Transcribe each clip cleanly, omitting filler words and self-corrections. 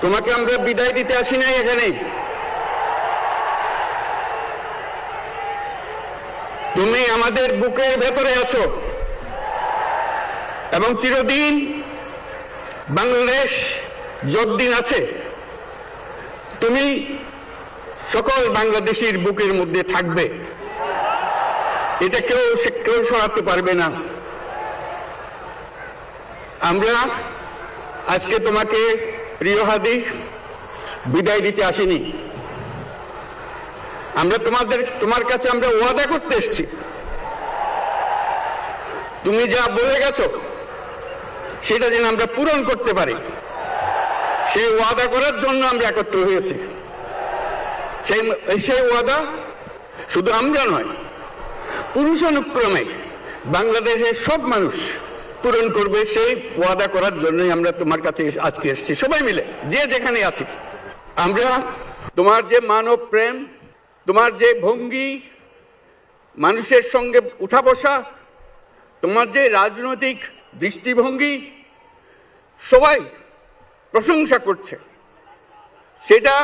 তোমাকে আমরা বিদায় দিতে আসি নাই এখানে। তুমি আমাদের বুকের ভেতরে আছো এবং চিরদিন বাংলাদেশ যতদিন আছে তুমি সকল বাংলাদেশির বুকের মধ্যে থাকবে। এটা কেউ সরাতে পারবে না। আমরা আজকে তোমাকে প্রিয় হাদি বিদায় দিতে আসিনি। আমরা তোমার কাছে আমরা ওয়াদা করতে এসেছি। তুমি যা বলে গেছো সেটা যেন আমরা পূরণ করতে পারি, সেই ওয়াদা করার জন্য আমরা একত্র হয়েছি। সেই ওয়াদা শুধু আমরা নয়, পুরুষানুক্রমে বাংলাদেশের সব মানুষ পূরণ করবে। সেই ওয়াদা করার জন্যই আমরা তোমার কাছে আজকে এসেছি, সবাই মিলে যে যেখানে আছি। আমরা তোমার যে মানব প্রেম, তোমার যে ভঙ্গি, মানুষের সঙ্গে উঠা বসা, তোমার যে রাজনৈতিক দৃষ্টিভঙ্গি, সবাই প্রশংসা করছে। সেটা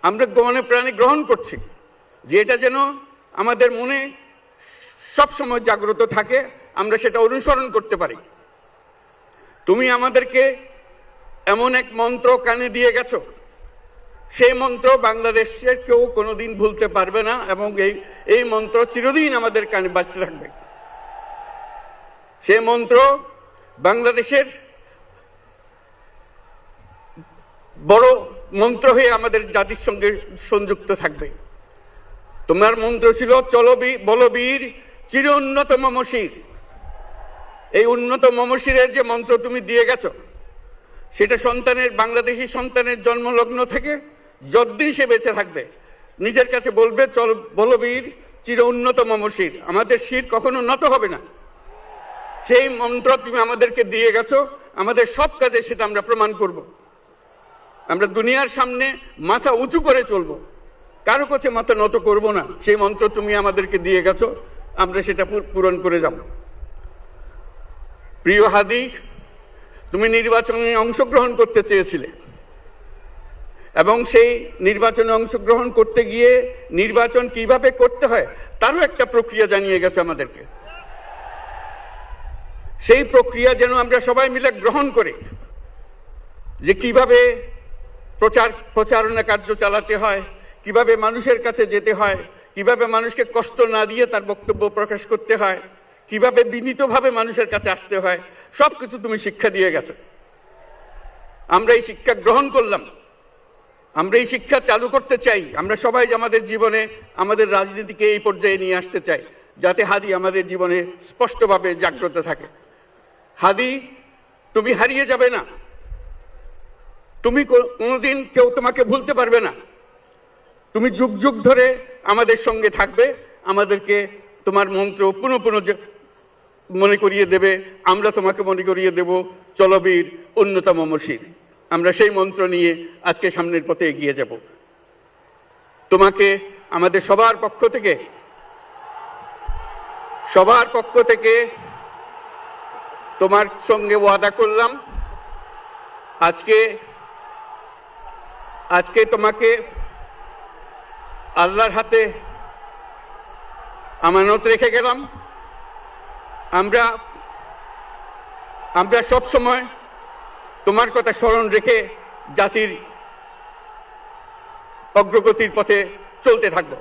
আমরা মনে প্রাণে গ্রহণ করছি, যে এটা যেন আমাদের মনে সবসময় জাগ্রত থাকে, আমরা সেটা অনুসরণ করতে পারি। তুমি আমাদেরকে এমন এক মন্ত্র কানে দিয়ে গেছো, সেই মন্ত্র বাংলাদেশের কেউ কোনোদিন ভুলতে পারবে না এবং এই মন্ত্র চিরদিন আমাদের কানে বাজতে থাকবে। সেই মন্ত্র বাংলাদেশের বড় মন্ত্র হয়ে আমাদের জাতির সঙ্গে সংযুক্ত থাকবে। তোমার মন্ত্র ছিল চলো বলবীর চির উন্নত মমশির। এই উন্নত মমশিরের যে মন্ত্র তুমি দিয়ে গেছো, সেটা বাংলাদেশি সন্তানের জন্মলগ্ন থেকে যতদিন সে বেঁচে থাকবে নিজের কাছে বলবে চল বলবীর চির উন্নত মমশির, আমাদের শির কখনো নত হবে না। সেই মন্ত্র তুমি আমাদেরকে দিয়ে গেছো, আমাদের সব কাজে সেটা আমরা প্রমাণ করব। আমরা দুনিয়ার সামনে মাথা উঁচু করে চলবো, কারো কাছে মাথা নত করব না। সেই মন্ত্র তুমি আমাদেরকে দিয়ে গেছো, আমরা সেটা পূরণ করে যাব। প্রিয় হাদি, তুমি নির্বাচনে অংশগ্রহণ করতে চেয়েছিলে এবং সেই নির্বাচনে অংশগ্রহণ করতে গিয়ে নির্বাচন কিভাবে করতে হয় তারও একটা প্রক্রিয়া জানিয়ে গেছে আমাদেরকে। সেই প্রক্রিয়া যেন আমরা সবাই মিলে গ্রহণ করি, যে কিভাবে প্রচারণা কার্য চালাতে হয়, কিভাবে মানুষের কাছে যেতে হয়, কিভাবে মানুষকে কষ্ট না দিয়ে তার বক্তব্য প্রকাশ করতে হয়, কিভাবে বিনীতভাবে মানুষের কাছে আসতে হয়, সবকিছু তুমি শিক্ষা দিয়ে গেছো। আমরা এই শিক্ষা গ্রহণ করলাম, আমরা এই শিক্ষা চালু করতে চাই। আমরা সবাই আমাদের জীবনে আমাদের রাজনীতিকে এই পর্যায়ে নিয়ে আসতে চাই, যাতে হাদি আমাদের জীবনে স্পষ্টভাবে জাগ্রত থাকে। হাদি, তুমি হারিয়ে যাবে না, তুমি কোনোদিন কেউ তোমাকে ভুলতে পারবে না। তুমি যুগ যুগ ধরে আমাদের সঙ্গে থাকবে, আমাদেরকে তোমার মন্ত্র পুনঃ পুনঃ মনে করিয়ে দেবে, আমরা তোমাকে মনে করিয়ে দেব চলবীর উন্নত মমশির। আমরা সেই মন্ত্র নিয়ে আজকে সামনের পথে এগিয়ে যাব। তোমাকে আমাদের সবার পক্ষ থেকে তোমার সঙ্গে ওয়াদা করলাম, আজকে তোমাকে আল্লাহর হাতে আমানত রেখে গেলাম। আমরা সব সময় তোমার কথা স্মরণ রেখে জাতির অগ্রগতির পথে চলতে থাকবো।